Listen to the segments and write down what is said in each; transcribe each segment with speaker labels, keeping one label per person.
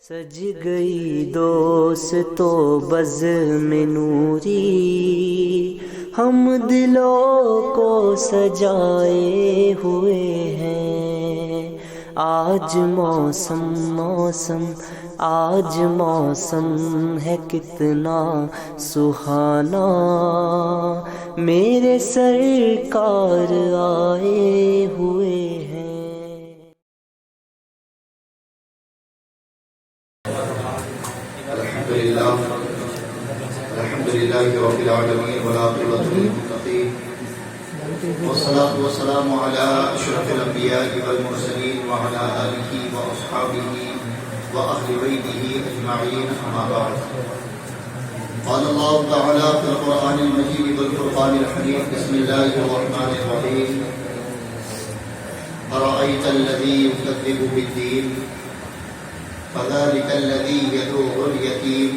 Speaker 1: سج گئی دوستو بزم نوری، ہم دلوں کو سجائے ہوئے ہیں۔ آج موسم آج موسم ہے کتنا سہانا، میرے سرکار آئے ہوئے ہیں۔
Speaker 2: الحمد لله رب العالمين والعاقبة للمتقين، والصلاة والسلام على أشرف الأنبياء والمرسلين وعلى آله وأصحابه وأهل بيته أجمعين، أما بعد. قال الله تعالى في القرآن المجيد والفرقان الحميد، بسم الله الرحمن الرحيم: أرأيت الذي يكذب بالدين فذلك الذي يدعو اليتيم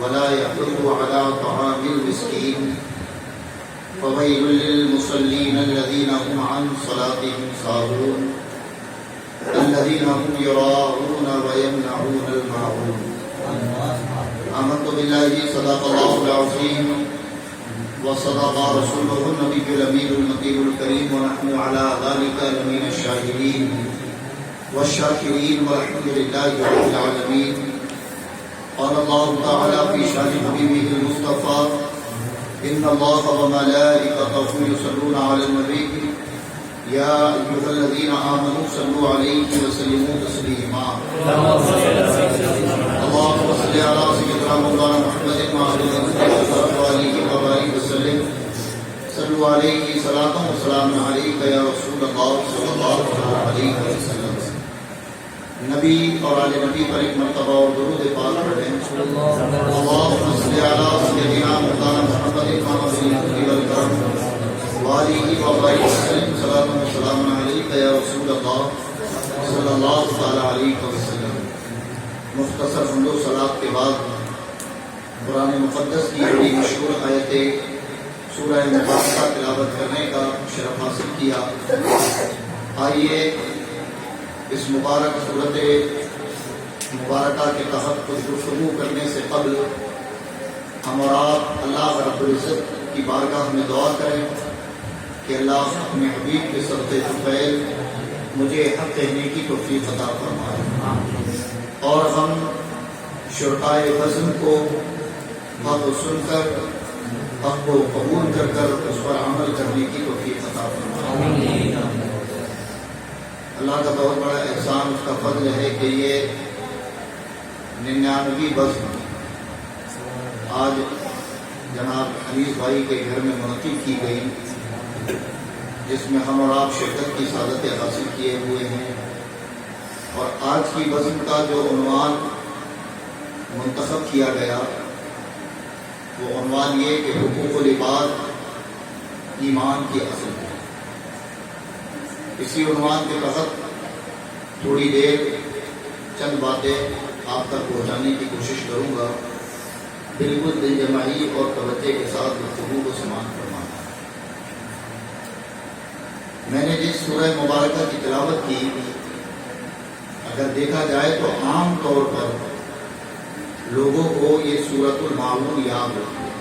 Speaker 2: ولا يحض على طعام المسكين فويل للمصلين الذين هم عن صلاتهم ساهون الذين هم يراءون ويمنعون الماعون. آمنت بالله صدق الله العظيم وصدق رسوله النبي الأمين المطيع الكريم، ونحن على ذلك لمن الشاهدين والشاكرين والحمد لله رب العالمين. قال الله تعالى في شان حبيبه المصطفى: إن الله وملائكته يصلون على النبي يا أيها الذين آمنوا صلوا عليه وسلموا تسليما. اللهم صل على سيدنا مولانا محمد وعلى آله وبارك وسلم. صلوا عليه صلاة وسلام عليك يا رسول الله صلى الله عليه وسلم. نبی اور آل نبی پر ایک مرتبہ اور درود پاک پڑھیں. اللهم صل على سيدنا مولانا محمد وعلى آله وبارك وسلم. صلاة وسلام عليك يا رسول الله صلی اللہ علیہ وسلم. مختصر حمد و صلات کے بعد قرآن مقدس کی بڑی مشہور آیتیں سورہ مبارکہ تلاوت کرنے کا شرف حاصل کیا. آئیے اس مبارک صورت مبارکہ کے تحت کچھ گفتگو کرنے سے قبل ہم اور آپ اللہ رب العزت کی بارگاہ میں دعا کریں کہ اللہ اپنے حبیب کے صدقے طفیل مجھے حق کہنے کی توفیق عطا فرمائے، اور ہم شرکائے بزم کو حق سن کر حق کو قبول کر کر اس پر عمل کرنے کی توفیق عطا فرمائے. اللہ کا بہت بڑا احسان، اس کا فضل ہے کہ یہ 99ویں بزم آج جناب حنیف بھائی کے گھر میں منعقد کی گئی، جس میں ہم اور آپ شرکت کی سعادت حاصل کیے ہوئے ہیں. اور آج کی بزم کا جو عنوان منتخب کیا گیا وہ عنوان یہ کہ حقوق العباد ایمان کی اصل ہے. اسی عنوان کے تحت تھوڑی دیر چند باتیں آپ تک پہنچانے کی کوشش کروں گا، بالکل دل جمعی اور توجہ کے ساتھ گفتگو کو سماعت فرمانا. میں نے جس سورہ مبارکہ کی تلاوت کی، اگر دیکھا جائے تو عام طور پر لوگوں کو یہ سورۃ الماعون یاد ہوتی ہے.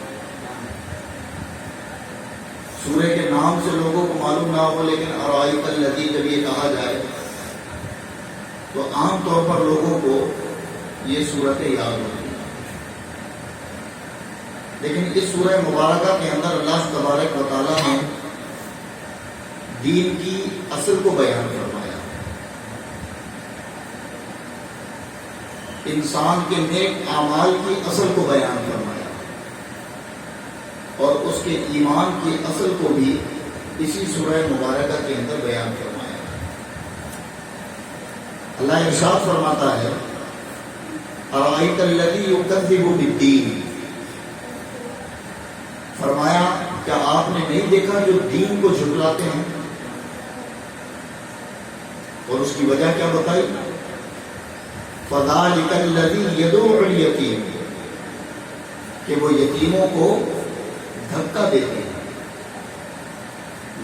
Speaker 2: سورہ کے نام سے لوگوں کو معلوم نہ ہو، لیکن ارائیت الذی جب یہ کہا جائے تو عام طور پر لوگوں کو یہ صورتیں یاد ہوتی ہیں. لیکن اس سورہ مبارکہ کے اندر اللہ تبارک و تعالیٰ نے دین کی اصل کو بیان فرمایا، انسان کے نیک اعمال کی اصل کو بیان فرمایا، اور اس کے ایمان کی اصل کو بھی اسی سورہ مبارکہ کے اندر بیان فرمایا. اللہ ارشاد فرماتا ہے: ارائیت الذی یکذب بالدین. فرمایا کیا آپ نے نہیں دیکھا جو دین کو جھٹلاتے ہیں؟ اور اس کی وجہ کیا بتائی؟ فذلک الذی یدعو الیتیم، کہ وہ یتیموں کو دھکا دیتے ہیں.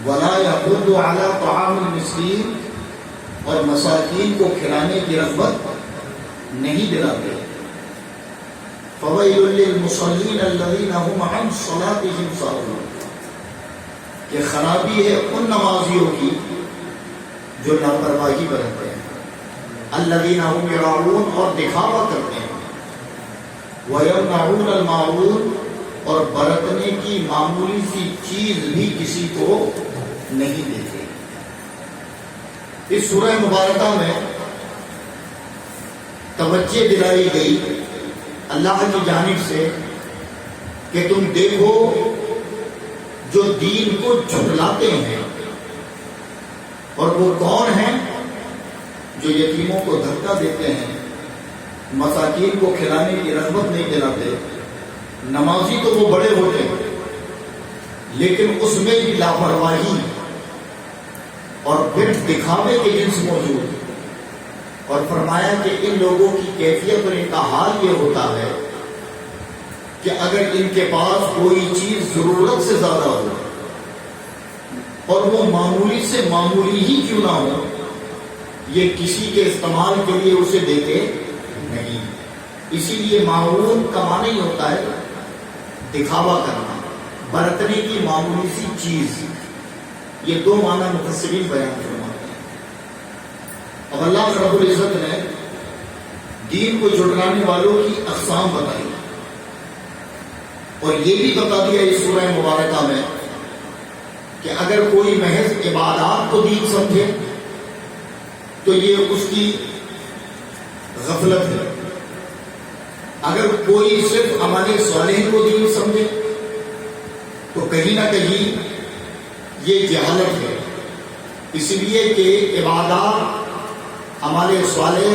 Speaker 2: ولا یحض علی طعام المسکین، اور مساکین کو کھلانے کی رغبت نہیں دلاتے. فَوَيْلٌ لِّلْمُصَلِّينَ الَّذِينَ هُمْ عَنْ صَلَاتِهِمْ سَاهُونَ. کہ خرابی ہے ان نمازیوں کی جو لاپرواہی برتتے ہیں. الَّذِينَ هُمْ يُرَاءُونَ اور دکھاوا کرتے ہیں. وَيَمْنَعُونَ الْمَاعُونَ اور برتنے کی معمولی سی چیز بھی کسی کو نہیں دیتے. اس سورہ مبارکہ میں توجہ دلائی گئی اللہ کی جانب سے کہ تم دیکھو جو دین کو جھٹلاتے ہیں، اور وہ کون ہیں؟ جو یتیموں کو دھکا دیتے ہیں، مساکین کو کھلانے کی رغبت نہیں دلاتے. نمازی تو وہ بڑے ہوتے ہیں لیکن اس میں بھی لاپرواہی اور پھر دکھاوے کے جنس موجود. اور فرمایا کہ ان لوگوں کی کیفیت اور ان کا حال یہ ہوتا ہے کہ اگر ان کے پاس کوئی چیز ضرورت سے زیادہ ہو اور وہ معمولی سے معمولی ہی کیوں نہ ہو، یہ کسی کے استعمال کے لیے اسے دیتے نہیں. اسی لیے معاون کا معنی ہی ہوتا ہے دکھاوا کرنا، برتنے کی معمولی سی چیز. یہ دو معنی مفسرین بیان فرماتے ہیں. اب اللہ رب العزت نے دین کو جھٹلانے والوں کی اقسام بتائی اور یہ بھی بتا دیا اس سورہ مبارکہ میں کہ اگر کوئی محض عبادات کو دین سمجھے تو یہ اس کی غفلت ہے. اگر کوئی صرف عمل صالح کو دین سمجھے تو کہیں نہ کہیں یہ جہالت ہے. اس لیے کہ عبادات، عمل صالح،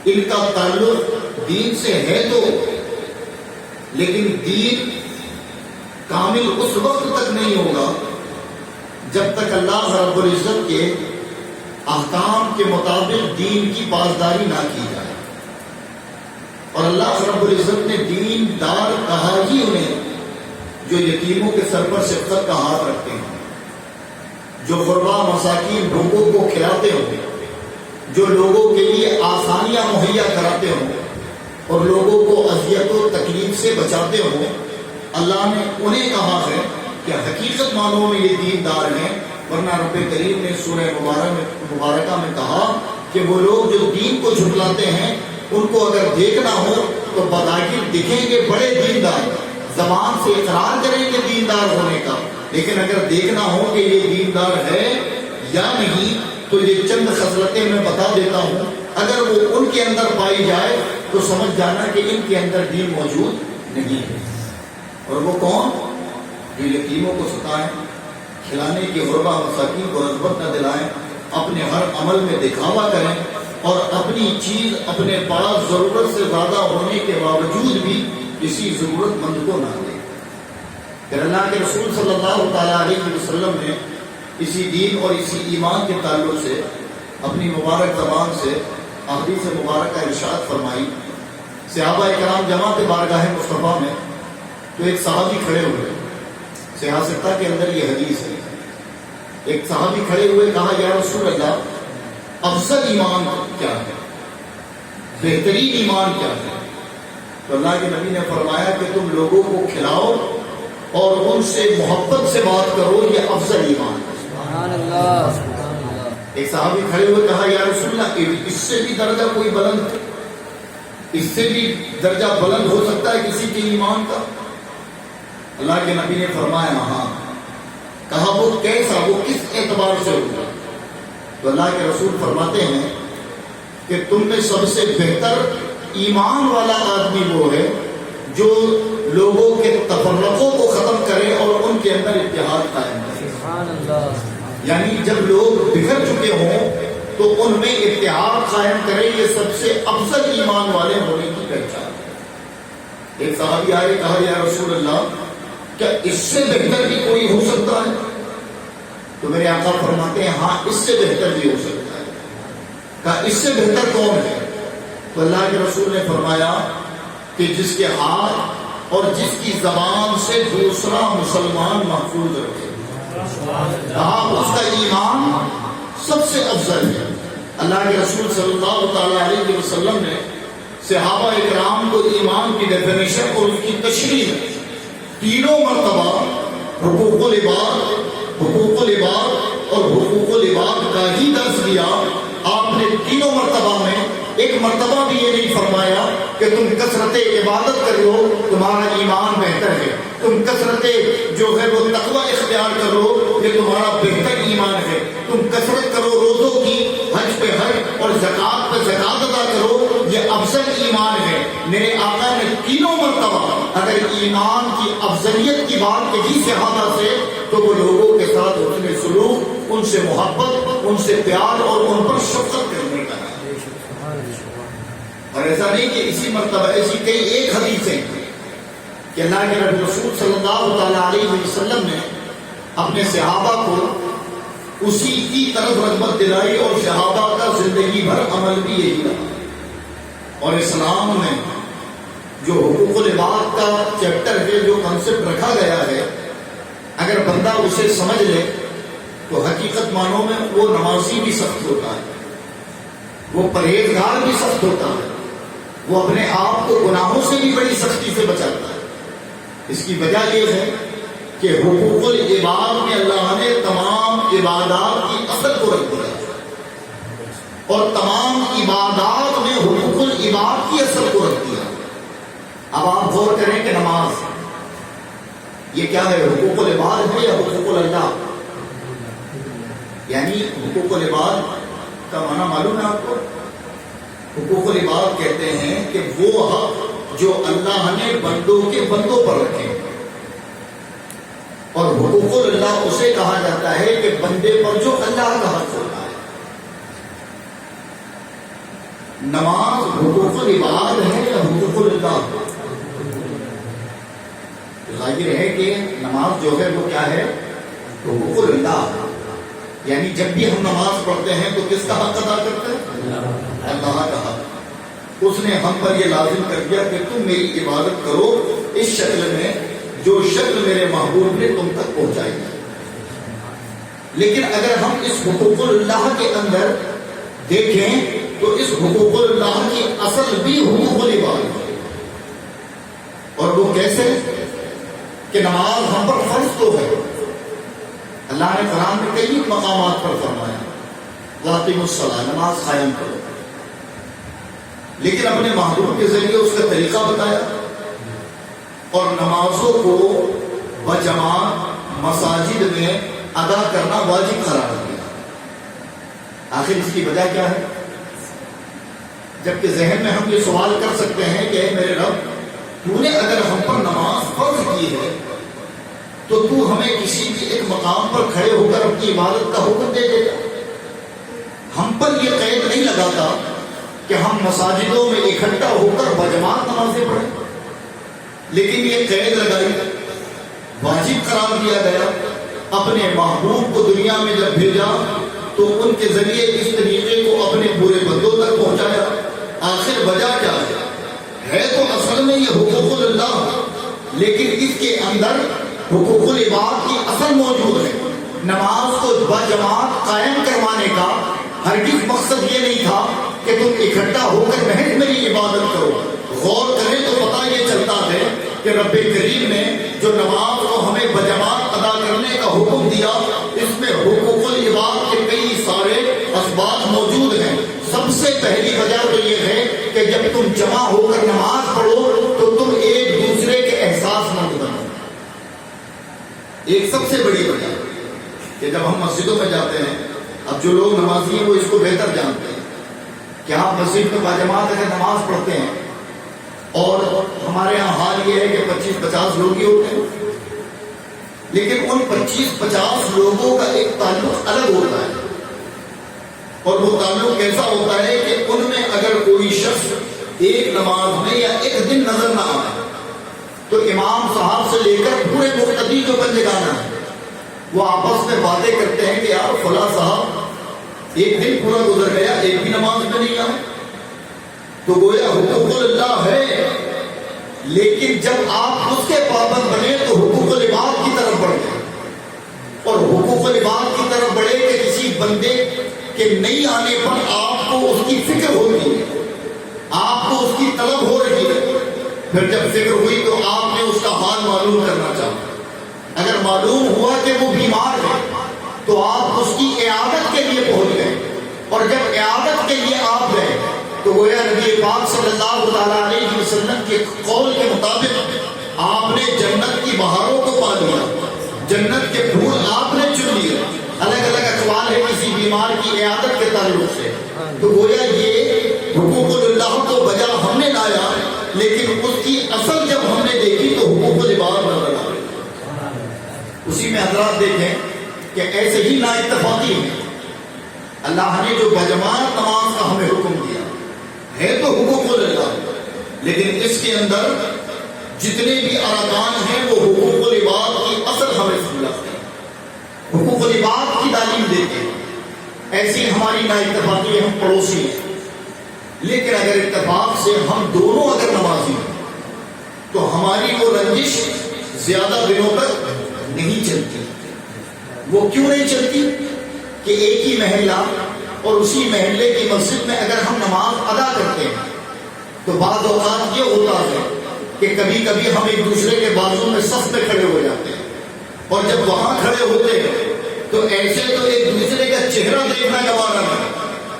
Speaker 2: ان کا تعلق دین سے ہے تو، لیکن دین کامل اس وقت تک نہیں ہوگا جب تک اللہ رب العزت کے احکام کے مطابق دین کی پاسداری نہ کی جائے. اور اللہ رب العزت نے دین دار کہا ہی انہیں جو یتیموں کے سر پر شفقت کا ہاتھ رکھتے ہیں، جو غربا مساکین لوگوں کو کھلاتے ہوں، جو لوگوں کے لیے آسانیاں مہیا کراتے ہوں اور لوگوں کو اذیت و تکلیف سے بچاتے ہوں. اللہ نے انہیں کہا ہے کہ حقیقت معنوں میں یہ دیندار ہیں. ورنہ رب کریم نے سورہ مبارکہ میں کہا کہ وہ لوگ جو دین کو جھٹلاتے ہیں ان کو اگر دیکھنا ہو تو بظاہر دکھیں گے بڑے دیندار، زبان سے اقرار کریں گے دیندار ہونے کا، لیکن اگر دیکھنا ہو کہ یہ دیندار ہے یا نہیں تو یہ چند خصلتیں میں بتا دیتا ہوں. اگر وہ ان کے اندر پائی جائے تو سمجھ جانا کہ ان کے اندر دین موجود نہیں ہے. اور وہ کون؟ جو یتیموں کو ستائیں، کھلانے کی غربا مساکین کو رغبت نہ دلائیں، اپنے ہر عمل میں دکھاوا کریں اور اپنی چیز اپنے پاس ضرورت سے زیادہ ہونے کے باوجود بھی کسی ضرورت مند کو نہ دیں. پھر اللہ کے رسول صلی اللہ تعالیٰ علیہ وسلم نے اسی دین اور اسی ایمان کے تعلق سے اپنی مبارک زبان سے احادیث مبارکہ ارشاد فرمائی. صحابہ کرام جمع تھے بارگاہ مصطفیٰ میں تو ایک صحابی کھڑے ہوئے. سیاستہ کے اندر یہ حدیث ہے. ایک صحابی کھڑے ہوئے، کہا یا رسول اللہ افضل ایمان کیا ہے، بہترین ایمان کیا ہے؟ تو اللہ کے نبی نے فرمایا کہ تم لوگوں کو کھلاؤ اور ان سے محبت سے بات کرو، یہ افضل ایمان ہے. سبحان اللہ. ایک صحابی کھڑے ہوئے، کہا یا رسول اللہ اس سے بھی درجہ کوئی بلند، اس سے بھی درجہ بلند ہو سکتا ہے کسی کے ایمان کا؟ اللہ کے نبی نے فرمایا ہاں. کہا وہ کیسا، وہ کس اعتبار سے ہوگا؟ تو اللہ کے رسول فرماتے ہیں کہ تم میں سب سے بہتر ایمان والا آدمی وہ ہے جو لوگوں کے تفرقوں کو ختم کرے اور ان کے اندر اتحاد قائم کرے. سبحان اللہ. یعنی جب لوگ بکھر چکے ہوں تو ان میں اتحاد قائم کرے، یہ سب سے افضل ایمان والے ہونے کی پہچان ہے. ایک صحابی آئے، کہا یا رسول اللہ کیا اس سے بہتر بھی کوئی ہو سکتا ہے؟ تو میرے آقا فرماتے ہیں ہاں اس سے بہتر بھی ہو سکتا ہے. کہا اس سے بہتر کون ہے؟ تو اللہ کے رسول نے فرمایا کہ جس کے ہاتھ اور جس کی زبان سے دوسرا مسلمان محفوظ رکھے. کہا اس کا ایمان سب سے افضل ہے. اللہ کے رسول صلی اللہ تعالیٰ علیہ وسلم نے صحابہ اکرام کو ایمان کی ڈیفینیشن اور اس کی تشریح تینوں مرتبہ حقوق العباد اور حقوق العباد کا ہی درس دیا. آپ نے تینوں مرتبہ میں ایک مرتبہ بھی یہ نہیں فرمایا کہ تم کثرت عبادت کرو تمہارا ایمان بہتر ہے، تم کثرت جو ہے وہ تقوی اختیار کرو یہ تمہارا بہتر ایمان ہے، تم کثرت کرو روزوں کی، حج پہ حج اور زکوٰۃ پہ زکوٰۃ ادا کرو یہ افضل ایمان ہے. میرے آقا نے تینوں مرتبہ اگر ایمان کی افضلیت کی بات کہی صحابہ سے تو وہ لوگوں کے ساتھ حسن سلوک، ان سے محبت، ان سے پیار اور ان پر شفقت کرنے کا. اور ایسا نہیں کہ اسی مرتبہ، ایسی کئی ایک حدیثیں کہ اللہ کے رسول صلی اللہ تعالیٰ علیہ وسلم نے اپنے صحابہ کو اسی کی طرف رغبت دلائی اور صحابہ کا زندگی بھر عمل بھی یہی رہا. اور اسلام میں جو حقوق العباد کا چیپٹر ہے، جو کنسپٹ رکھا گیا ہے، اگر بندہ اسے سمجھ لے تو حقیقت معنوں میں وہ نمازی بھی سخت ہوتا ہے، وہ پرہیزگار بھی سخت ہوتا ہے، وہ اپنے آپ کو گناہوں سے بھی بڑی سختی سے بچاتا ہے. اس کی وجہ یہ ہے کہ حقوق العباد میں اللہ نے تمام عبادات کی اصل کو رکھ دیا اور تمام عبادات میں حقوق العباد کی اصل کو رکھ دیا. اب آپ غور کریں کہ نماز یہ کیا ہے، حقوق العباد ہے یا حقوق اللہ؟ یعنی حقوق العباد کا معنی معلوم ہے آپ کو؟ حقوق العباد کہتے ہیں کہ وہ حق جو اللہ نے بندوں کے بندوں پر رکھے، اور حقوق اللہ اسے کہا جاتا ہے کہ بندے پر جو اللہ کا حق ہوتا ہے. نماز حقوق العباد ہے یا حقوق اللہ؟ ظاہر ہے کہ نماز جو ہے وہ کیا ہے، حقوق اللہ. یعنی جب بھی ہم نماز پڑھتے ہیں تو کس کا حق ادا کرتے ہیں؟ اللہ کا حق. اس نے ہم پر یہ لازم کر دیا کہ تم میری عبادت کرو اس شکل میں جو شکل میرے محبوب نے تم تک پہنچائی ہے. لیکن اگر ہم اس حقوق اللہ کے اندر دیکھیں تو اس حقوق اللہ کی اصل بھی حقوق العباد ہے. اور وہ کیسے کہ نماز ہم پر فرض تو ہے، اللہ نے قرآن میں کئی مقامات پر فرمایا وَأَقِیمُوا الصَّلَاةَ، نماز قائم کرو، لیکن اپنے محبوب کے ذریعے اس کا طریقہ بتایا اور نمازوں کو بجماعت مساجد میں ادا کرنا واجب قرار دیا. آخر اس کی وجہ کیا ہے؟ جبکہ ذہن میں ہم یہ سوال کر سکتے ہیں کہ اے میرے رب، تو نے اگر ہم پر نماز فرض کی ہے تو تو ہمیں کسی بھی ایک مقام پر کھڑے ہو کر اپنی عبادت کا حکم دے دیتا. ہم پر یہ قید نہیں لگاتا کہ ہم مساجدوں میں اکٹھا ہو کر بجماعت نمازیں پڑھیں، لیکن یہ قید لگائی، واجب قرار دیا گیا. اپنے محبوب کو دنیا میں جب بھیجا تو ان کے ذریعے اس طریقے کو اپنے پورے بندوں تک پہنچایا. آخر وجہ کیا ہے تو اصل میں یہ حقوق اللہ، لیکن اس کے اندر حقوق العباد کی اصل موجود ہے. نماز کو بجماعت قائم کروانے کا ہرگز مقصد یہ نہیں تھا کہ تم اکٹھا ہو کر محض میری عبادت کرو. غور کریں تو پتہ یہ چلتا ہے کہ رب کریم نے جو نماز کو ہمیں بجماعت ادا کرنے کا حکم دیا، اس میں حقوق العباد کے کئی سارے اسباب موجود ہیں. سب سے پہلی وجہ تو یہ ہے کہ جب تم جمع ہو کر نماز پڑھو تو تم ایک دوسرے کے احساس مند بنو. ایک سب سے بڑی وجہ کہ جب ہم مسجدوں میں جاتے ہیں، اب جو لوگ نمازی ہیں وہ اس کو بہتر جانتے ہیں کہ آپ مسجد میں باجماعت اگر نماز پڑھتے ہیں، اور ہمارے یہاں حال یہ ہے کہ 25-50 لوگ ہی ہوتے ہیں، لیکن ان 25-50 لوگوں کا ایک تعلق الگ ہوتا ہے. اور وہ تعلق کیسا ہوتا ہے کہ ان میں اگر کوئی شخص ایک نماز میں یا ایک دن نظر نہ آئے تو امام صاحب سے لے کر پورے مقتدی جو بندگان ہیں وہ آپس میں باتیں کرتے ہیں کہ یار فلاں صاحب ایک دن پورا گزر گیا، ایک بھی نماز میں نہیں آئے. تو گویا حقوق اللہ ہے، لیکن جب آپ اس کے پابند بنے تو حقوق العباد کی طرف بڑھ گئے. اور حقوق العباد کی طرف بڑھے کہ کسی بندے کہ نہیں آنے پر آپ کو اس کی فکر ہوتی ہے، آپ کو اس کی طلب ہو رہی ہے. پھر جب فکر ہوئی تو آپ نے اس کا حال معلوم کرنا چاہا. اگر معلوم ہوا کہ وہ بیمار ہے تو آپ اس کی عیادت کے لیے پہنچ گئے، اور جب عیادت کے لیے آپ گئے تو گویا نبی پاک صلی اللہ تعالیٰ علیہ وسلم کے قول کے مطابق آپ نے جنت کی بہاروں کو پا لیا، جنت کے پھول آپ نے چن لیے. الگ الگ اقوال ہے کسی بیمار کی عیادت کے تعلق سے. تو گویا یہ حقوق اللہ کو بجا ہم نے لایا، لیکن اس کی اصل جب ہم نے دیکھی تو حقوق العباد نظر آ گئی. اسی میں حضرات دیکھیں کہ ایسے ہی نا اتفاقی ہے. اللہ نے جو بجماعت نماز کا ہمیں حکم دیا ہے تو حقوق اللہ، لیکن اس کے اندر جتنے بھی ارکان ہیں وہ حقوق العباد کی اصل ہمیں سمجھاتے ہیں، حقوق العباد کی تعلیم دیتے ہیں. ایسی ہماری نا اتفاقی ہم پڑوسی ہیں، لیکن اگر اتفاق سے ہم دونوں اگر نمازی ہیں تو ہماری وہ رنجش زیادہ دنوں تک نہیں چلتی. وہ کیوں نہیں چلتی کہ ایک ہی محلہ اور اسی محلے کی مسجد میں اگر ہم نماز ادا کرتے ہیں تو بعض اوقات یہ ہوتا ہے کہ کبھی کبھی ہم ایک دوسرے کے بازو میں صف میں کھڑے ہو جاتے ہیں، اور جب وہاں کھڑے ہوتے ہیں تو ایسے تو ایک دوسرے کا چہرہ دیکھنا گوارا ہے،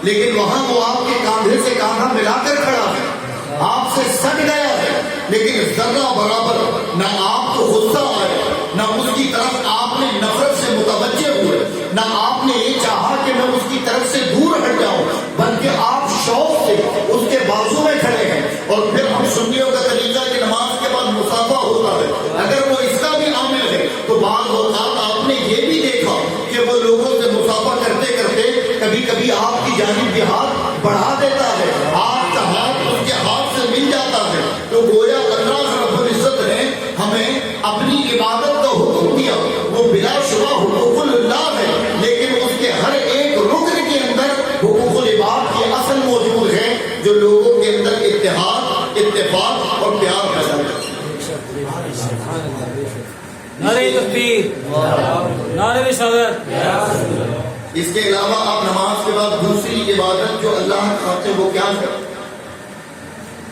Speaker 2: لیکن وہاں وہ آپ کے کاندھے سے کاندھا ملا کر کھڑا ہے، آپ سے سٹ گیا ہے، لیکن ذرہ برابر نہ آپ کو غصہ آئے، نہ اس کی طرف آپ نے نفرت سے متوجہ ہوئے، نہ آپ نے یہ چاہا کہ میں اس کی طرف سے دور ہٹ جاؤں، بلکہ آپ شوق سے اس کے بازو میں کھڑے ہیں. اور پھر ہم سنیوں کا طریقہ کہ نماز کے بعد مصافحہ ہوتا ہے، اگر وہ اس کا بھی عامل ہے تو بعض اوقات آپ نے یہ بھی دیکھا کہ وہ لوگوں سے مصافحہ کرتے کرتے کبھی کبھی آپ کی جانب بھی ہاتھ بڑھا دیتا ہے، آپ کا ہاتھ اس کے ہاتھ سے مل جاتا ہے. تو گویا اللہ رب العزت نے ہمیں اپنی عبادت کا حکم دیا، وہ بلا شبہ حقوق اللہ ہے، لیکن اس کے ہر ایک رکن کے اندر حقوق العباد کی اصل موجود ہے جو لوگوں کے اندر اتحاد، اتفاق اور پیار پیدا کرتی ہے.
Speaker 3: نعرہ تکبیر، نعرہ رسالت.
Speaker 2: اس کے علاوہ آپ نماز کے بعد دوسری عبادت جو اللہ کا حق ہے وہ کیا ہے؟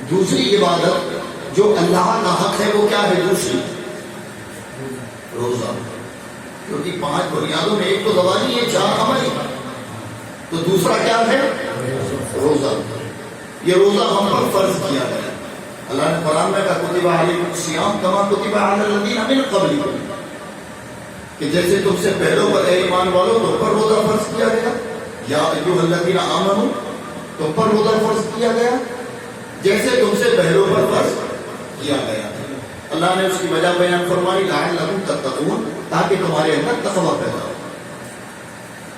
Speaker 2: دوسری عبادت جو اللہ کا حق ہے وہ کیا ہے؟ دوسری روزہ. کیونکہ 5 بنیادوں میں ایک تو زبانی ہے، 4 عملی، تو دوسرا کیا ہے؟ روزہ. یہ روزہ ہم پر فرض کیا گیا. اللہ نے قرآن میں کہا کتب علیکم الصیام کما کتب علی الذین من قبلکم، کہ جیسے تم سے پہلوں پر اے ایمان والوں تم پر روزہ فرض کیا گیا، یا ایھا الذین آمنوا تم پر روزہ فرض کیا گیا جیسے تم سے پہلوں پر فرض کیا گیا. اللہ نے اس کی وجہ بیان فرمائی لعلکم تتقون، تاکہ تمہارے اندر تقوی پیدا ہو.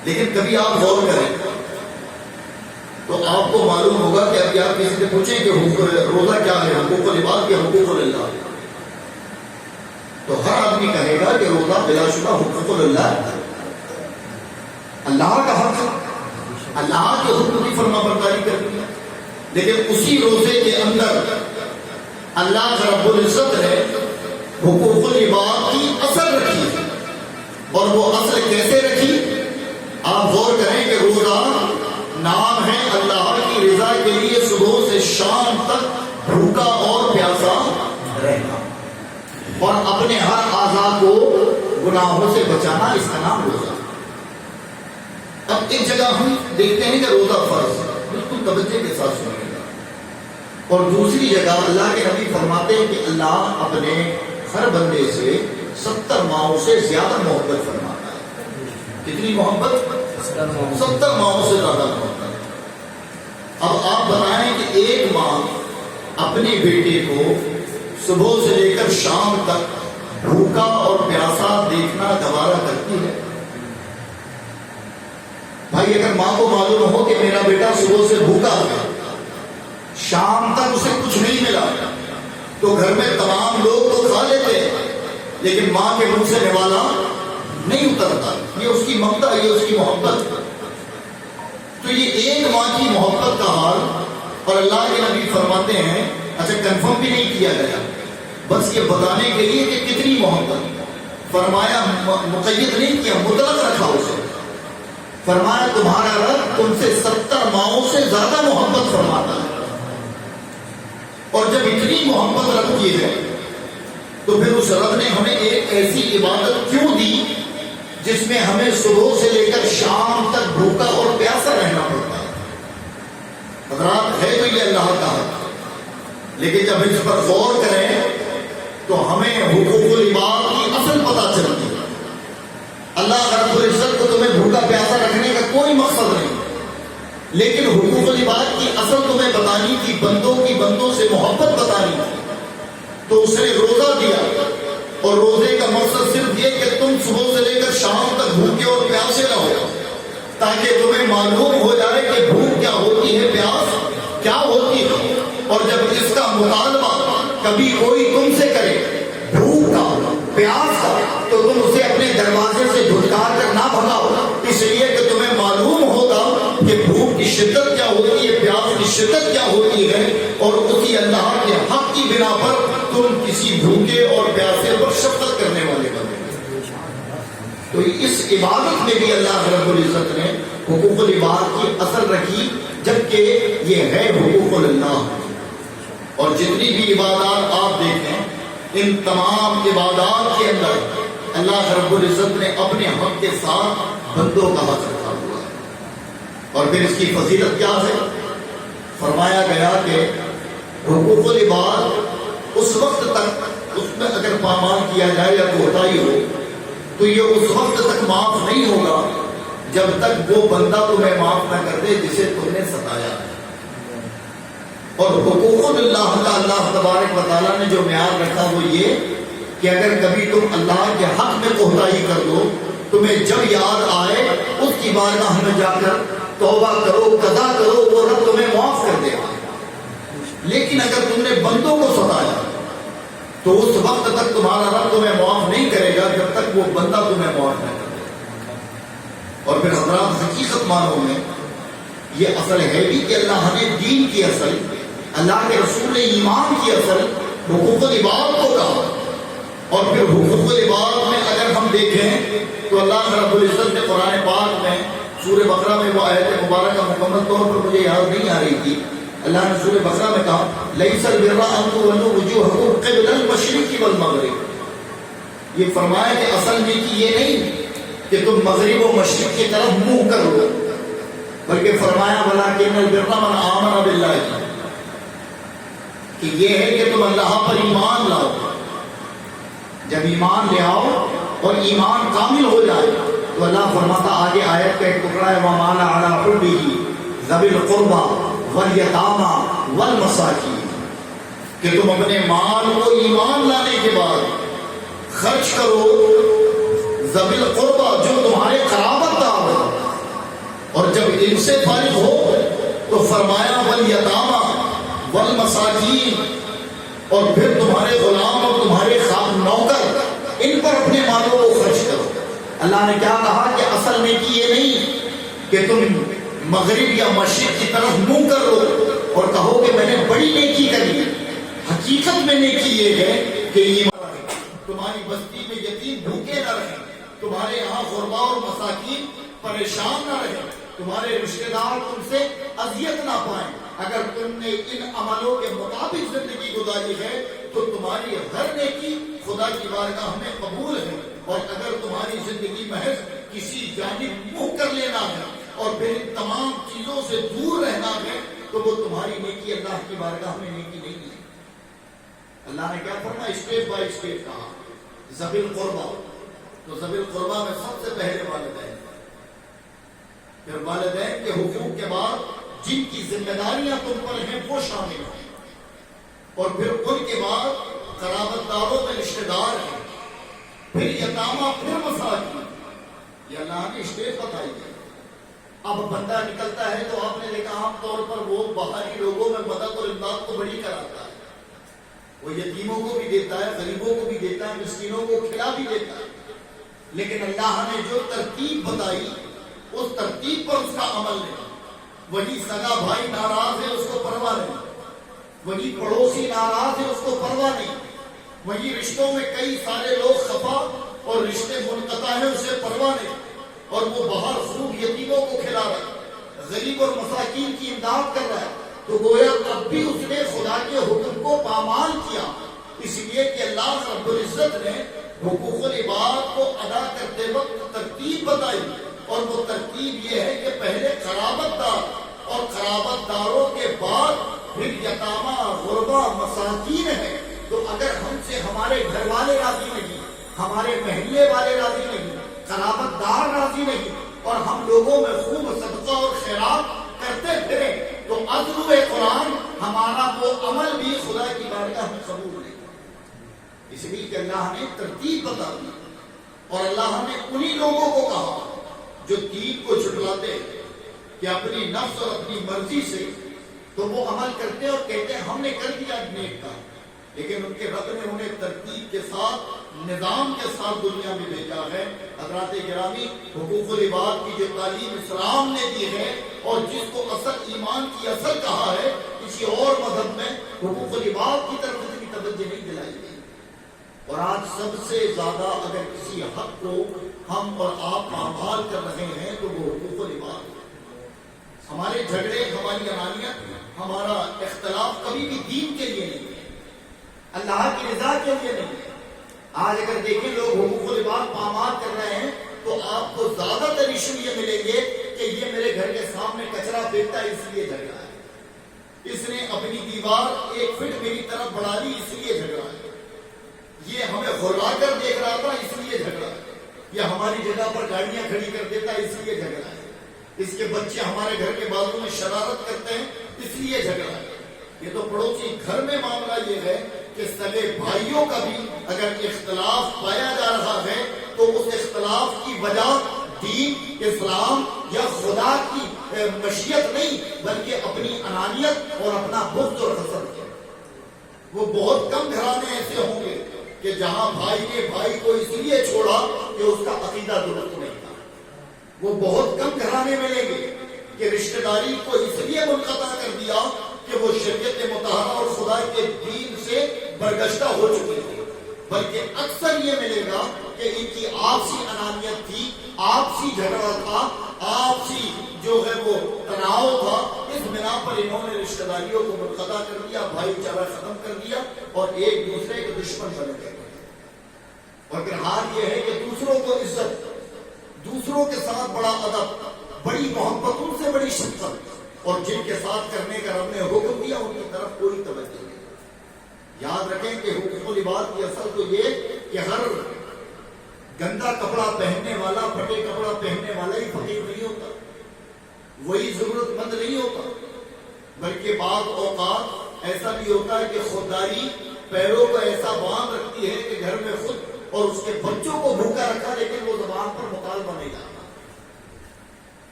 Speaker 2: لیکن کبھی آپ غور کریں تو آپ کو معلوم ہوگا کہ ابھی آپ کسی سے پوچھیں کہ روزہ کیا ہے، حقوق العباد کے حقوق اللہ، تو ہر آدمی کہے گا کہ روزہ بلا شبہ حقوق اللہ ہے، اللہ کا حق ہے، اللہ کے حکم کی فرما برداری کرنی ہے. لیکن اسی روزے کے اندر اللہ رب العزت نے حقوق العباد کی اصل رکھی ہے. اور وہ اصل کیسے رکھی؟ آپ غور کریں کہ روزہ نام ہے اللہ کی رضا کے لیے صبح سے شام تک بھوکا اور پیاسا رہنا، اور اپنے ہر اعضاء کو گناہوں سے بچانا، اس کا نام روزہ. اب ایک جگہ ہم دیکھتے ہیں کہ روزہ فرض، بالکل توجہ کے ساتھ سنیے گا، اور دوسری جگہ اللہ کے نبی فرماتے ہیں کہ اللہ اپنے ہر بندے سے 70 ماہوں سے زیادہ محبت فرماتا ہے. کتنی محبت؟ 70 ماہوں سے زیادہ محبت. اب آپ بتائیں کہ ایک ماں اپنے بیٹے کو صبح سے لے کر شام تک بھوکا اور پیاسا دیکھنا گوارا کرتی ہے؟ بھائی اگر ماں کو معلوم ہو کہ میرا بیٹا صبح سے بھوکا ہے، شام تک اسے کچھ نہیں ملا، تو گھر میں تمام لوگ تو کھا لیتے ہیں لیکن ماں کے منہ سے نوالا نہیں اترتا. یہ اس کی ممتا، یہ اس کی محبت. تو یہ ایک ماں کی محبت کا حال. اور اللہ کے نبی فرماتے ہیں، اچھا کنفرم بھی نہیں کیا گیا، بس یہ بتانے کے لیے کہ کتنی محبت، فرمایا مقید نہیں کیا، مطلق رکھا اسے. فرمایا تمہارا رب تم سے 70 ماؤں سے زیادہ محبت فرماتا ہے، اور جب اتنی محبت رب کی ہے تو پھر اس رب نے ہمیں ایک ایسی عبادت کیوں دی جس میں ہمیں صبح سے لے کر شام تک بھوکا اور پیاسا رہنا پڑتا ہے؟ حضرات ہے تو یہ اللہ کا حق، لیکن جب اس پر غور کریں تو ہمیں حقوق العباد کی اصل پتہ چلتی ہے۔ اللہ رب العزت کو تمہیں بھوکا پیاسا رکھنے کا کوئی مقصد نہیں، لیکن حقوق العباد کی اصل تمہیں بتانی تھی، بندوں کی بندوں سے محبت بتانی تھی، تو اس نے روزہ دیا، اور روزے کا مقصد صرف یہ کہ تم صبح سے لے کر شام تک بھوکے اور پیاسے نہ ہو، تاکہ تمہیں معلوم ہو جائے کہ بھوک کیا ہوتی ہے، پیاس کیا ہوتی ہے۔ اور جب اس کا مطالبہ کبھی کوئی تم سے کرے بھوک کا، پیاس کا، تو تم اسے اپنے دروازے سے دھتکار کر نہ بھگاؤ، اس لیے کہ تمہیں معلوم ہوگا کہ بھوک کی شدت کیا ہوتی ہے، پیاس کی شدت کیا ہوتی ہے، اور اسی اللہ کے حق کی بنا پر تم کسی بھوکے اور پیاسے پر شفقت کرنے والے بنے۔ تو اس عبادت میں بھی اللہ رب العزت نے حقوق العباد کی اصل رکھی، جبکہ یہ ہے حقوق اللہ۔ اور جتنی بھی عبادات آپ دیکھیں، ان تمام عبادات کے اندر اللہ رب العزت نے اپنے حق کے ساتھ بندوں کا حق رکھا ہوا ہے۔ اور پھر اس کی فضیلت کیا ہے؟ فرمایا گیا کہ حقوق العباد اس وقت تک اس میں اگر پامال کیا جائے یا کوتاہی ہو تو یہ اس وقت تک معاف نہیں ہوگا جب تک وہ بندہ تمہیں معاف نہ کر دے جسے تم نے ستایا ہے۔ اور حقوق اللہ کا اللہ تبارک و تعالیٰ نے جو معیار رکھا وہ یہ کہ اگر کبھی تم اللہ کے حق میں کوتاہی کر دو، تمہیں جب یاد آئے اس کی بارگاہ میں جا کر توبہ کرو، قضا کرو، وہ رب تمہیں معاف کر دے گا۔ لیکن اگر تم نے بندوں کو ستایا تو اس وقت تک تمہارا رب تمہیں معاف نہیں کرے گا جب تک وہ بندہ تمہیں معاف نہ کرے۔ اور پھر حضرات حقیقت معنوں میں یہ اصل ہے بھی کہ اللہ نے دین کی اصل، اللہ کے رسول نے ایمان کی اصل حقوق العباد کو کہا۔ اور پھر حقوق العباد میں اگر ہم دیکھیں تو اللہ رب العزت نے قرآن پاک میں سورہ بقرہ میں وہ آیت مبارکہ مکمل طور پر مجھے یاد نہیں آ رہی تھی، اللہ نے سورہ بقرہ میں کہا لیس البر ان تولوا وجوہکم قبل المشرق والمغرب۔ یہ فرمایا کہ اصل نیکی یہ نہیں کہ تم مغرب و مشرق کی طرف منہ کر لو، بلکہ فرمایا ولکن البر من آمن باللہ، کہ یہ ہے کہ تم اللہ پر ایمان لاؤ۔ جب ایمان لے آؤ اور ایمان کامل ہو جائے تو اللہ فرماتا، آگے آیت کا ایک ٹکڑا ہے وَمَا عَلَىٰ حُبِّهِ ذَوِي الْقُرْبَىٰ وَالْيَتَامَىٰ وَالْمَسَاكِينِ، کہ تم اپنے مال کو ایمان لانے کے بعد خرچ کرو ذوی القربیٰ، جو تمہارے قرابت دار ہو، اور جب ان سے فارغ ہو تو فرمایا وَالْيَتَامَىٰ وَالْمَسَاكِينِ، اور پھر تمہارے غلام اور تمہارے نوکر، ان پر اپنے مالوں کو خرچ کرو۔ اللہ نے کیا کہا کہ اصل نیکی یہ نہیں کہ تم مغرب یا مشرق کی طرف منہ کر لو اور کہو کہ میں نے بڑی نیکی کری۔ حقیقت میں نیکی یہ ہے کہ ایمان رہے، تمہاری بستی میں یتیم بھوکے نہ رہیں، تمہارے یہاں غربا اور مساکین پریشان نہ رہیں، تمہارے رشتہ دار تم سے اذیت نہ پائیں۔ اگر تم نے ان عملوں کے مطابق زندگی گزاری ہے تو تمہاری ہر نیکی خدا کی بارگاہ میں قبول ہے، اور اگر تمہاری زندگی محض کسی جانب منہ کر لینا ہے اور پھر ان تمام چیزوں سے دور رہنا ہے تو وہ تمہاری نیکی اللہ کی بارگاہ میں نیکی نہیں ہے۔ اللہ نے کیا فرمایا؟ اسٹیپ بائی اسٹیپ کہا ذوی القربیٰ، تو ذوی القربیٰ میں سب سے پہلے والدین، پھر والدین کے حقوق کے بعد جن کی ذمہ داریاں تم پر ہیں وہ شامل ہیں، اور پھر ان کے بعد قرابت داروں میں رشتہ دار ہیں، پھر یتامہ، پھر مساکین۔ یہ اللہ نے اسٹیپ بتائی ہے۔ اب بندہ نکلتا ہے تو آپ نے دیکھا عام طور پر وہ باہری لوگوں میں مدد اور امداد کو بڑی کراتا ہے، وہ یتیموں کو بھی دیتا ہے، غریبوں کو بھی دیتا ہے، مسکینوں کو کھلا بھی دیتا ہے، لیکن اللہ نے جو ترتیب بتائی اس ترتیب پر اس کا عمل نہیں۔ وہی سگا بھائی ناراض ہے، اس کو پرواہ نہیں، وہی پڑوسی ناراض ہے، اس کو پرواہ نہیں، وہی رشتوں میں کئی سارے لوگ خفا اور رشتے منقطع ہیں، اسے پرواہ نہیں، اور وہ باہر خوب یتیموں کو کھلا رہا ہے، غریب اور مساکین کی امداد کر رہا ہے، تو گویا تب بھی اس نے خدا کے حکم کو پامال کیا، اس لیے کہ اللہ رب العزت نے حقوق العباد کو ادا کرتے وقت ترتیب بتائی، اور وہ ترتیب یہ ہے کہ پہلے قرابت دار، اور قرابت داروں کے بعد پھر یتامہ، غربا، مساکین ہے۔ تو اگر ہم سے ہمارے گھر والے راضی نہیں، ہمارے محلے والے راضی نہیں، قرابت دار راضی نہیں، اور ہم لوگوں میں خوب صدقہ اور خیرات کرتے پھرے، تو عدل قرآن ہمارا وہ عمل بھی خدا کی بارگاہ میں قبول نہیں۔ اس لیے کہ اللہ نے ترتیب بتا دی، اور اللہ نے انہی لوگوں کو کہا جو دین کو جھٹلاتے ہیں کہ اپنی نفس اور اپنی مرضی سے تو وہ عمل کرتے ہیں اور کہتے ہیں ہم نے کر دیا نیک کام، لیکن ان کے رب نے انہیں ترتیب کے ساتھ، نظام کے ساتھ دنیا میں بھیجا ہے۔ حضرات گرامی، حقوق العباد کی جو تعلیم اسلام نے دی ہے، اور جس کو اصل ایمان کی اصل کہا ہے، کسی اور مذہب میں حقوق العباد کی طرف اتنی توجہ نہیں دلائی گئی۔ اور آج سب سے زیادہ اگر کسی حق کو ہم اور آپ پامال کر رہے ہیں تو وہ حقوق العباد ہے۔ ہمارے جھگڑے، ہماری انانیت، ہمارا اختلاف کبھی بھی دین کے لیے نہیں ہے، اللہ کی رضا کے لیے نہیں ہے۔ آج اگر دیکھیں لوگ حقوق العباد پامال کر رہے ہیں تو آپ کو زیادہ تر ایشو یہ ملیں گے کہ یہ میرے گھر کے سامنے کچرا پھینکتا ہے اس لیے جھگڑا ہے، اس نے اپنی دیوار 1 فٹ میری طرف بڑھا لی اس لیے جھگڑا ہے، یہ ہمیں غرا کر دیکھ رہا تھا اس لیے جھگڑا ہے، یا ہماری جگہ پر گاڑیاں کھڑی کر دیتا ہے اس لیے جھگڑا ہے، اس کے بچے ہمارے گھر کے بازو میں شرارت کرتے ہیں اس لیے جھگڑا ہے۔ یہ تو پڑوسی گھر میں معاملہ یہ ہے کہ سگے بھائیوں کا بھی اگر اختلاف پایا جا رہا ہے تو اس اختلاف کی وجہ دین، اسلام یا خدا کی مشیت نہیں، بلکہ اپنی انانیت اور اپنا بغض اور حسد ہے۔ وہ بہت کم گھرانے ایسے ہوں گے کہ جہاں بھائی نے بھائی کو اس لیے چھوڑا کہ اس کا عقیدہ درست نہیں تھا، وہ بہت کم گھرانے ملیں گے کہ رشتہ داری کو اس لیے منقطع کر دیا کہ وہ شریعت مطہرہ اور خدا کے دین سے برگشتہ ہو چکے تھے، بلکہ اکثر یہ ملے گا کہ ان کی آپسی انانیت تھی، آپسی جھگڑا تھا، آپسی جو ہے وہ تناؤ تھا، اس بنا پر انہوں نے رشتہ داریوں کو منقطع کر دیا، بھائی چارہ ختم کر دیا اور ایک دوسرے کے دشمن بن گئے۔ اور پھر حال یہ ہے کہ دوسروں کو عزت، دوسروں کے ساتھ بڑا ادب، بڑی محبت، ان سے بڑی شفقت، اور جن کے ساتھ کرنے کا رب نے حکم دیا ان کی طرف کوئی توجہ نہیں۔ یاد رکھیں کہ حقوق العباد کی اصل تو یہ کہ ہر گندا کپڑا پہننے والا، پھٹے کپڑا پہننے والا ہی فقیر نہیں ہوتا، وہی ضرورت مند نہیں ہوتا، بلکہ بعض اوقات ایسا بھی ہوتا ہے کہ خودداری پیروں کو ایسا باندھ رکھتی ہے کہ گھر میں خود اور اس کے بچوں کو بھوکا رکھا لیکن وہ زبان پر مطالبہ نہیں لاتا،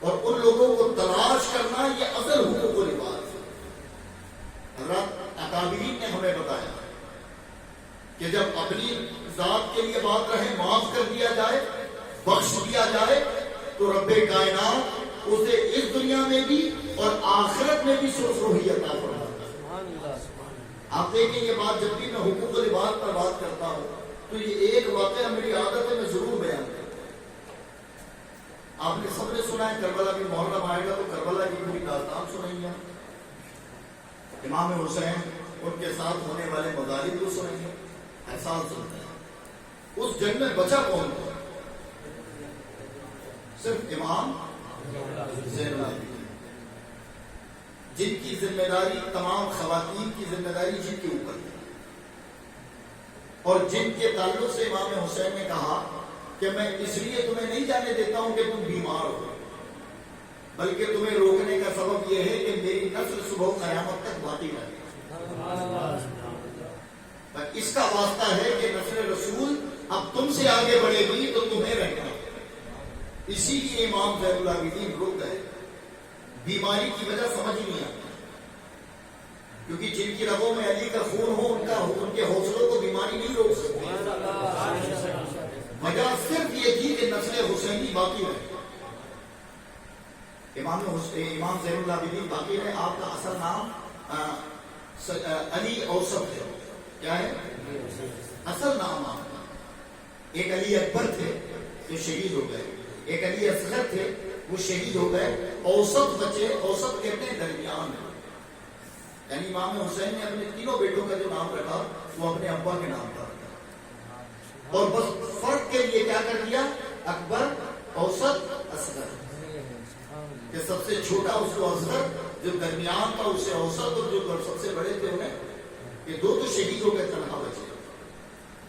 Speaker 2: اور ان لوگوں کو تلاش کرنا یہ اصل حقوق العباد ہے۔ حضرات اکابرین نے ہمیں بتایا کہ جب اپنی ذات کے لیے بات رہے، معاف کر دیا جائے، بخش دیا جائے، تو رب کائنات اسے اس دنیا میں بھی اور آخرت میں بھی سرخروحی عطا فرماتا ہے۔ آپ دیکھیں یہ بات جب بھی میں حقوق العباد پر بات کرتا ہوں تو یہ ایک واقعہ میری عادت ہے میں ضرور بیان کرتا ہوں۔ آپ نے سب نے سنا ہے کربلا بھی محرم آئے گا تو کربلا کی پوری داستان سنیں گے، امام حسین ان کے ساتھ ہونے والے مظالم کو سنیں گے، احساس سنتے ہیں۔ اس جنگ میں بچا کون تھا؟ صرف امام زین العابدین، جن کی ذمہ داری تمام خواتین کی ذمہ داری جن کے اوپر تھی، اور جن کے تعلق سے امام حسین نے کہا کہ میں اس لیے تمہیں نہیں جانے دیتا ہوں کہ تم بیمار ہو، بلکہ تمہیں روکنے کا سبب یہ ہے کہ میری نسل صبح قیامت تک باقی رہے۔ اس کا واسطہ ہے کہ نسل رسول اب تم سے آگے بڑھے گی تو تمہیں رہنا، اسی لیے امام زین العابدین رک گئے۔ بیماری کی وجہ سمجھ ہی نہیں آتی، کیونکہ جن کی رگوں میں علی کا خون ہو ان کے حوصلوں کو بیماری نہیں روک سکتی۔ وجہ صرف یہ تھی کہ نسل حسینی باقی رہے، امام زین العابدین باقی رہے۔ آپ کا اصل نام علی اوسط ہے، کیا ہے اصل نام آپ کا؟ ایک علی اکبر تھے جو شہید ہو گئے، ایک علی اصغر تھے، وہ شہید ہو گئے، اوسط بچے، اوسط کہتے ہیں درمیان، یعنی امام حسین نے اپنے تینوں بیٹوں کا جو نام رکھا وہ اپنے ابا کے نام پر رکھا، اور بس فرق کے لیے کیا کر دیا، اکبر، اوسط، اصغر، کہ سب سے چھوٹا اس کو اصغر، جو درمیان تھا اسے اوسط، اور جو سب سے بڑے تھے انہیں، یہ دو تو شہید ہو گئے تنہا بچے۔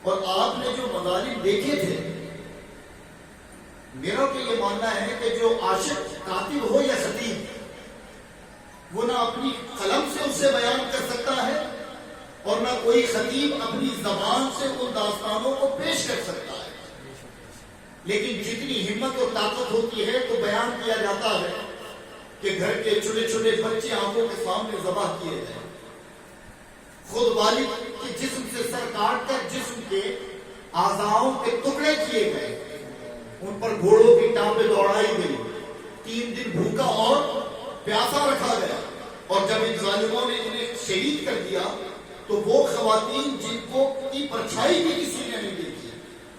Speaker 2: اور آپ نے جو مظالم دیکھے تھے، میرا تو یہ ماننا ہے کہ جو عاشق کاتب ہو یا خطیب، وہ نہ اپنی قلم سے اسے بیان کر سکتا ہے اور نہ کوئی خطیب اپنی زبان سے ان داستانوں کو پیش کر سکتا ہے، لیکن جتنی ہمت اور طاقت ہوتی ہے تو بیان کیا جاتا ہے کہ گھر کے چھوٹے چھوٹے بچے آنکھوں کے سامنے ذبح کیے گئے، خود والد کے جسم سے سر کاٹ کر جسم کے اعضاؤں کے ٹکڑے کیے گئے، ان پر گھوڑوں کی ٹانپیں دوڑائی گئی، 3 دن بھوکا اور پیاسا رکھا گیا، اور جب ان ظالموں نے انہیں شہید کر دیا تو وہ خواتین جن کو کی پرچھائی بھی کسی نے نہیں دیکھی،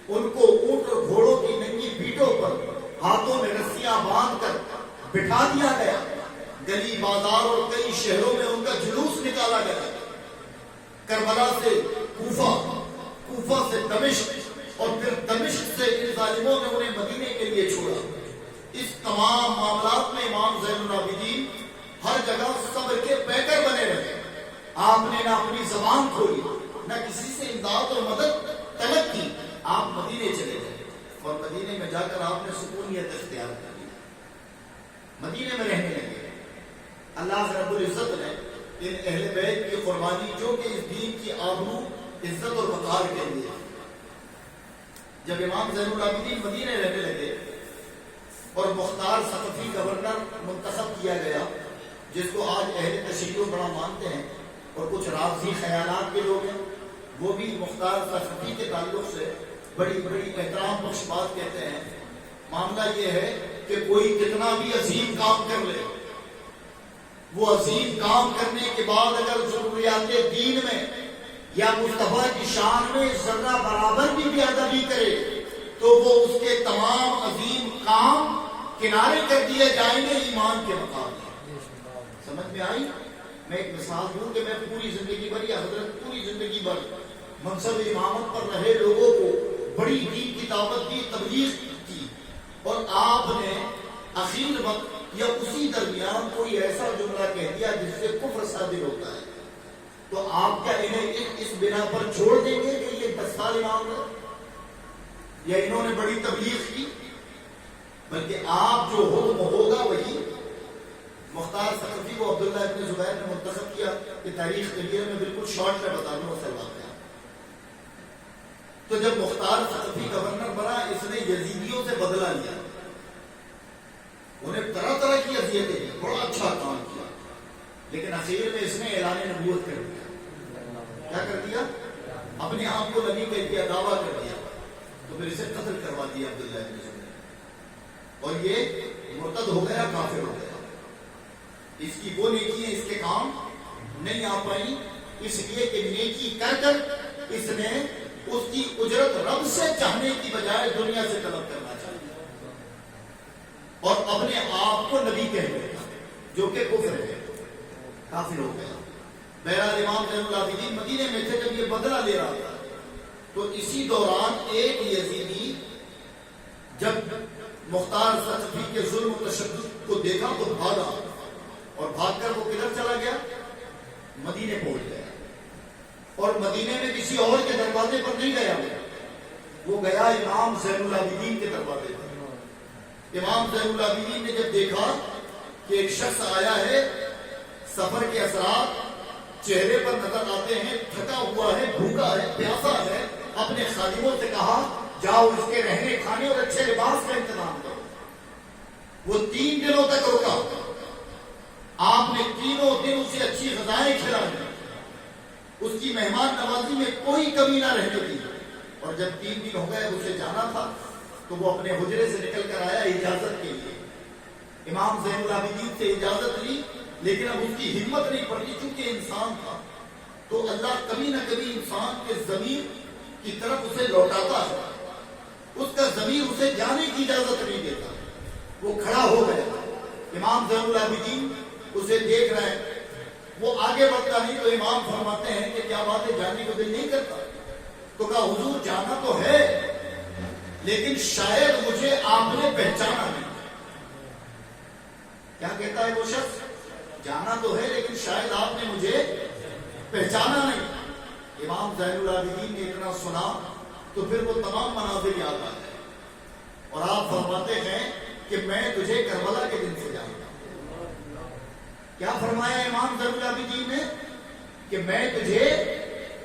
Speaker 2: ان کو اونٹ اور گھوڑوں کی ننگی پیٹوں پر ہاتھوں میں رسیاں باندھ کر بٹھا دیا گیا، گلی بازار اور کئی شہروں میں ان کا جلوس نکالا گیا، کربلا سے کوفہ، کوفہ سے دمشق، اور پھر دمشق سے ان ظالموں نے انہیں مدینے کے لیے چھوڑا۔ اس تمام معاملات میں امام زین العابدین ہر جگہ صبر کے پیکر بنے رہے، آپ نے نہ اپنی زبان کھولی، نہ کسی سے امداد اور مدد طلب کی، آپ مدینے چلے گئے، اور مدینے میں جا کر آپ نے سکونیت اختیار کر لی، مدینے میں رہنے لگے۔ اللہ رب العزت نے ان اہل بیت کی قربانی، جو کہ اس دین کی آبرو، عزت اور وقار کے لیے، جب امام زین العابدین مدینے رہنے لگے اور مختار ثقفی گورنر منتخب کیا گیا، جس کو آج اہل تشیع بڑا مانتے ہیں اور کچھ رافضی خیالات کے لوگ ہیں، وہ بھی مختار ثقفی کے تعلق سے بڑی بڑی احترام بخش بات کہتے ہیں۔ معاملہ یہ ہے کہ کوئی کتنا بھی عظیم کام کر لے، وہ عظیم کام کرنے کے بعد اگر ضروریات دین میں یا مصطفیٰ کی شان میں ذرہ برابر بھی بے ادبی کرے تو وہ اس کے تمام عظیم کام کنارے کر دیے جائیں گے ایمان کے مقابلے۔ سمجھ میں آئی؟ میں ایک مثال دوں کہ میں پوری زندگی بھر یا حضرت پوری زندگی بھر منصب امامت پر رہے لوگوں کو بڑی دین کی دعوت دی، تبلیغ کی، اور آپ نے اخیر وقت یا اسی درمیان کوئی ایسا جملہ کہہ دیا جس سے کفر صادر ہوتا ہے، تو آپ کیا انہیں اس بنا پر چھوڑ دیں گے کہ یہ 10 سال امام ہے یا انہوں نے بڑی تبلیغ کی؟ بلکہ آپ جو حکم ہوگا وہی۔ مختار ثقفی کو عبداللہ ابن زبیر نے منتخب کیا، کہ تاریخ کبیر میں بالکل شارٹ میں بتا دوں اصل واقعہ۔ تو جب مختار ثقفی گورنر بنا، اس نے یزیدیوں سے بدلہ لیا، انہیں طرح طرح کی اذیتیں دی، بڑا اچھا کام کیا، لیکن اخیر میں اس نے اعلان نبوت کر دیا۔ کیا کر دیا؟ اپنے آپ کو نبی کہہ دیا، دعویٰ کر دیا، تو پھر اسے قتل کروا دیا عبداللہ ابن زبیر، اور یہ مرتد ہو گیا، کافر ہو گیا۔ اس کی وہ نیکیاں اس کے کام نہیں آ پائیں، اس لیے کہ نیکی کر کر اس نے اس کی اجرت رب سے چاہنے کی بجائے دنیا سے طلب کرنا چاہیے، اور اپنے آپ کو نبی کہہ لیا، جو کہ کفر ہے، کافر ہو گیا۔ بہرحال امام زین العابدین مدینے میں تھے جب یہ بدلہ لے رہا تھا، تو اسی دوران ایک یزیدی جب مختار ثقفی کے ظلم و تشدد کو دیکھا تو بھاگا، اور بھاگ کر وہ کدھر چلا گیا؟ مدینے پہنچ گیا، اور مدینے میں کسی اور کے دروازے پر نہیں گیا، وہ گیا امام زین العابدین کے دروازے پر۔ امام زین العابدین نے جب دیکھا کہ ایک شخص آیا ہے، سفر کے اثرات چہرے پر نظر آتے ہیں، تھکا ہوا ہے، بھوکا ہے، پیاسا ہے، اپنے خادموں سے کہا جاؤ اس کے رہنے کھانے اور اچھے لباس کا انتظام کرو۔ وہ 3 دنوں تک رکا، آپ نے تینوں دن اسے اچھی غذائیں کھلائیں، اس کی مہمان نوازی میں کوئی کمی نہ رہنے دی، اور جب 3 دن ہو گئے اسے جانا تھا تو وہ اپنے حجرے سے نکل کر آیا اجازت کے لیے۔ امام زین العابدین سے اجازت لی، لیکن اب اس کی ہمت نہیں پڑتی، چونکہ انسان تھا تو اللہ کبھی نہ کبھی انسان کے ضمیر کی طرف اسے لوٹاتا ہے۔ اس کا ضمیر اسے جانے کی اجازت نہیں دیتا. وہ کھڑا ہو گیا. امام زین العابدین اسے دیکھ رہے ہیں, وہ آگے بڑھتا نہیں تو امام فرماتے ہیں کہ کیا بات ہے, جانے کو دل نہیں کرتا؟ تو کہا حضور جانا تو ہے لیکن شاید مجھے آپ نے پہچانا نہیں. کیا کہتا ہے وہ شخص؟ جانا تو ہے لیکن شاید آپ نے مجھے پہچانا نہیں. امام زین العابدین نے اتنا سنا تو پھر وہ تمام مناظر یاد آ گئے اور آپ فرماتے ہیں کہ میں تجھے کربلا کے دن سے جانتا ہوں. کیا فرمایا امام زین العابدین نے؟ کہ میں تجھے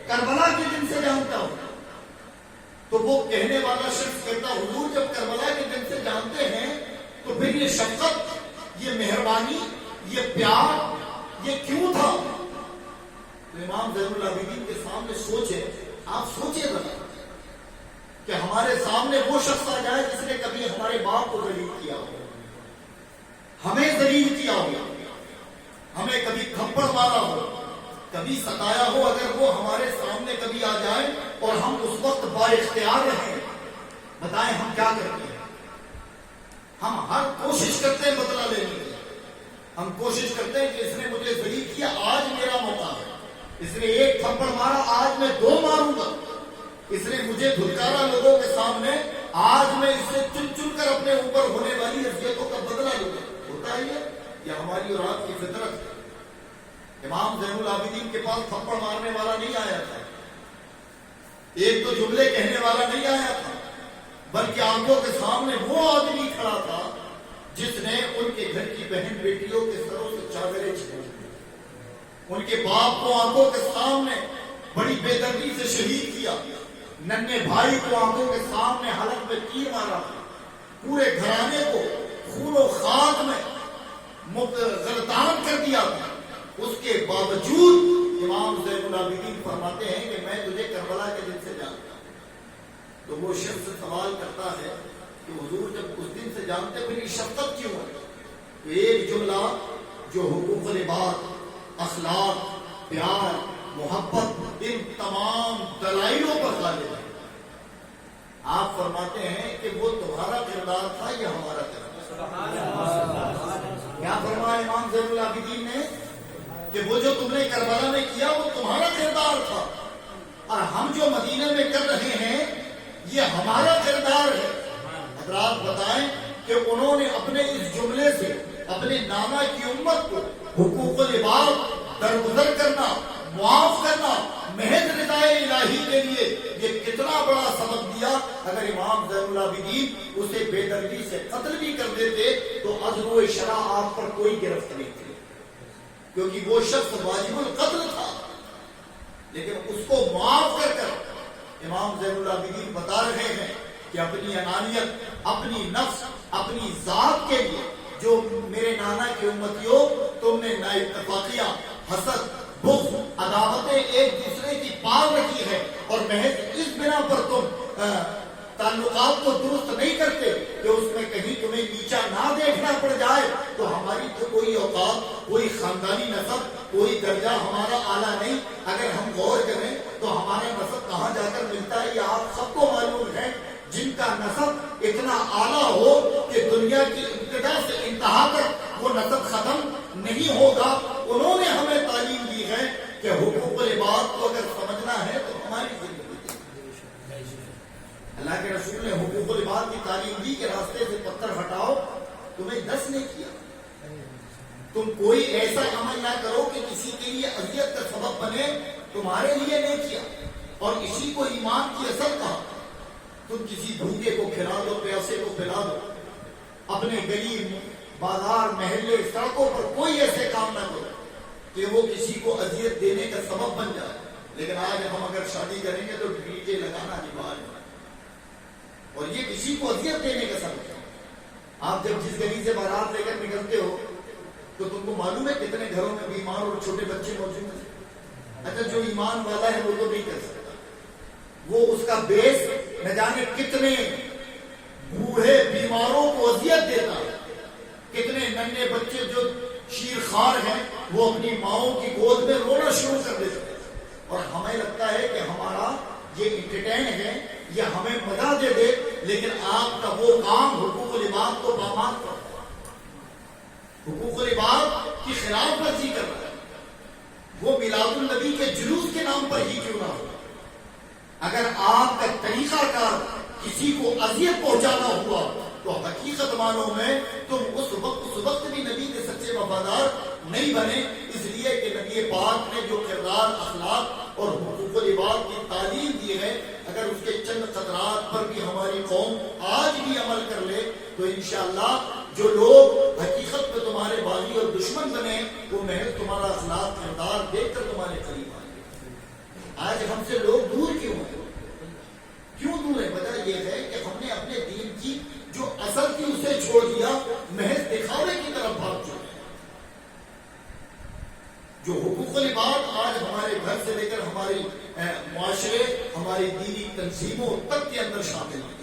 Speaker 2: کربلا کے دن سے جانتا ہوں. تو وہ کہنے والا شخص کہتا حضور جب کربلا کے دن سے جانتے ہیں تو پھر یہ شفقت, یہ مہربانی, یہ پیار یہ کیوں تھا؟ تو امام زین العابدین کے سامنے سوچے, آپ سوچے ذرا کہ ہمارے سامنے وہ شخص آ جائے جس نے کبھی ہمارے باپ کو ذلیل کیا ہو, ہمیں ذلیل کیا ہو, ہمیں کبھی تھپڑ مارا ہو, کبھی ستایا ہو, اگر وہ ہمارے سامنے کبھی آ جائے اور ہم اس وقت با اختیار رہیں, بتائیں ہم کیا کرتے ہیں؟ ہم ہر کوشش کرتے ہیں بدلہ لینے کی. ہم کوشش کرتے ہیں کہ اس نے مجھے ذلیل کیا, آج میرا موقع ہے. اس نے ایک تھپڑ مارا, آج میں 2 ماروں گا. اس نے مجھے دھلکارا لوگوں کے سامنے, آج میں اس سے چن چن کر اپنے اوپر ہونے والی اذیتوں کا بدلہ لوں گا. ہوتا ہے یہ ہماری اور آپ کی فطرت ہے. امام زین العابدین کے پاس تھپڑ مارنے والا نہیں آیا تھا, ایک تو جملے کہنے والا نہیں آیا تھا, بلکہ آنکھوں کے سامنے وہ آدمی کھڑا تھا جس نے ان کے گھر کی بہن بیٹیوں کے سروں سے چادریں چھین دی, ان کے باپ کو آنکھوں کے سامنے بڑی بے دردی سے شہید کیا, ننھے بھائی کو آنکھوں کے سامنے حلق میں تیر مارا, پورے گھرانے کو خون و خاک میں غلطان کر دیا. اس کے باوجود امام زین العابدین فرماتے ہیں کہ میں تجھے کربلا کے دن سے جانتا ہوں. تو وہ شخص سوال کرتا ہے کہ حضور جب اس دن سے جانتے پھر یہ شفقت کیوں ہے؟ تو ایک جملہ جو حقوق العباد, اخلاق, پیار, محبت, ان تمام دلائلوں پر غالب ہے. آپ فرماتے ہیں کہ وہ تمہارا کردار تھا یا ہمارا کردار؟ کیا فرمایا امام زین العابدین نے کہ وہ جو تم نے کربلا میں کیا وہ تمہارا کردار تھا, اور ہم جو مدینے میں کر رہے ہیں یہ ہمارا کردار ہے. حضرات بتائیں کہ انہوں نے اپنے اس جملے سے اپنے نانا کی امت کو حقوق العباد درگزر کرنا, معاف کرنا, محض رضائے الہی کے لیے یہ کتنا بڑا سبق دیا. اگر امام زین العابدین اسے بے دردی سے قتل بھی کر دیتے تو عزل و شرع آپ پر کوئی گرفت نہیں تھی, کیونکہ وہ شخص واجب القتل تھا. لیکن اس کو معاف کر کر امام زین العابدین بتا رہے ہیں کہ اپنی انانیت, اپنی نفس, اپنی ذات کے لیے جو میرے نانا کی امتیوں تم نے نا اتفاقیہ, حسد, بغض, عداوتیں ایک دوسرے کی پال رکھی ہے, اور محض اس بنا پر تم تعلقات کو درست نہیں کرتے کہ اس میں کہیں تمہیں نیچا نہ دیکھنا پڑ جائے. تو ہماری تو کوئی اوقات, کوئی خاندانی نسب, کوئی درجہ ہمارا اعلیٰ نہیں. اگر ہم غور کریں تو ہمارا نسب کہاں جا کر ملتا ہے یہ آپ سب کو معلوم ہے. جن کا نسب اتنا اعلیٰ ہو کہ دنیا کی ابتدا سے انتہا تک وہ نسب ختم نہیں ہوگا, انہوں نے ہمیں تعلیم دی ہے کہ حقوق العباد کو اگر سمجھنا ہے تو ہماری زندگی. اللہ کے رسول نے حقوق العباد کی تعلیم دی کہ راستے سے پتھر ہٹاؤ, تمہیں 10 نے کیا. تم کوئی ایسا عمل نہ کرو کہ کسی کے لیے اذیت کا سبب بنے, تمہارے لیے نہیں کیا. اور اسی کو ایمان کی اصل کہا. تم کسی بھوکے کو کھلا دو, پیاسے کو پلا دو, اپنے گلی, بازار, محلے, سڑکوں پر کوئی ایسے کام نہ کرو کہ وہ کسی کو اذیت دینے کا سبب بن جائے. لیکن آج ہم اگر شادی کریں گے تو ڈی جے لگانا انیوارے ہے, اور یہ کسی کو اذیت دینے کا سبب ہے. آپ جب جس گلی سے بارات لے کر نکلتے ہو تو تم کو معلوم ہے کتنے گھروں میں بیمار اور چھوٹے بچے موجود ہیں. اچھا جو ایمان والا ہے وہ تو نہیں کر سکتا, وہ اس کا بیس نہ جانے کتنے بوڑھے بیماروں کو اذیت دیتا ہے. کتنے ننھے بچے جو شیرخوار ہیں وہ اپنی ماؤں کی گود میں رونا شروع کر دیتے ہیں, اور ہمیں لگتا ہے کہ ہمارا یہ انٹرٹین ہے, یہ ہمیں مزہ دے دے. لیکن آپ کا وہ کام حقوق العباد کو پامال کرتا ہے، حقوق العباد کی خلاف ورزی کر رہا ہے، وہ میلاد النبی کے جلوس کے نام پر ہی کیوں نہ ہو۔ اگر آپ کا طریقہ کار کسی کو اذیت پہنچانا ہوا تو حقیقت معنوں میں تم اس وقت بھی نبی کے سچے وفادار نہیں بنے، اس لیے کہ نبی پاک نے جو کردار، اخلاق اور حقوق العباد کی تعلیم دی ہے، اگر اس کے چند قطرات پر بھی ہماری قوم آج بھی عمل کر لے تو انشاءاللہ جو لوگ حقیقت میں تمہارے باغی اور دشمن بنے وہ محض تمہارا اخلاق کردار دیکھ کر تمہارے قریب آئیں گے۔ آج ہم سے لوگ دور کیوں ہیں؟ کیوں دور ہے؟ وجہ یہ ہے کہ ہم نے اپنے دین کی جو اصل تھی اسے چھوڑ دیا، محض دکھاوے کی طرف بھاگ چکے ہیں۔ جو حقوق العباد آج ہمارے گھر سے لے کر ہماری معاشرے، ہماری دینی تنظیموں تک کے اندر شامل ہیں،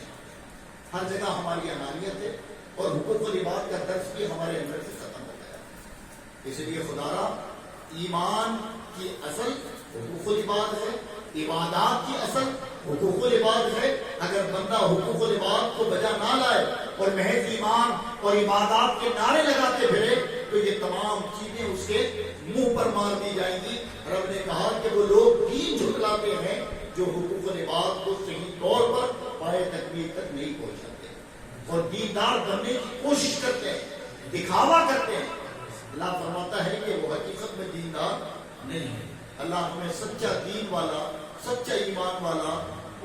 Speaker 2: ہر جگہ ہماری انانیت ہے اور حقوق العباد کا درس بھی ہمارے اندر سے ختم ہو گیا۔ اس لیے خدارا ایمان کی اصل حقوق العباد ہے، عبادات کی اصل حقوق العباد ہے۔ اگر بندہ حقوق العباد کو بجا نہ لائے اور محض ایمان اور عبادات کے نعرے لگاتے پھرے تو یہ تمام چیزیں اس کے منہ پر مار دی جائیں گی۔ رب نے کہا کہ وہ لوگ دین جھٹلاتے ہیں جو حقوق العباد کو صحیح طور پر پائے تکمیل تک نہیں پہنچ سکتے اور دیندار بننے کی کوشش کرتے ہیں، دکھاوا کرتے ہیں۔ اللہ فرماتا ہے کہ وہ حقیقت میں دیندار نہیں ہے۔ اللہ ہمیں سچا دین والا، سچا ایمان والا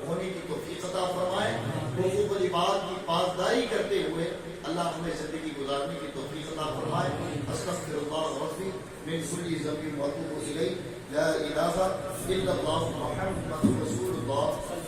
Speaker 2: ہونے کی توفیق عطا فرمائے۔ حقوق العباد کی پاسداری کرتے ہوئے اللہ ہمیں زندگی گزارنے کی توفیق عطا فرمائے۔ استغفر اللہ ربی من كل ذنب واتوب الیہ، لا الہ الا اللہ محمد رسول اللہ۔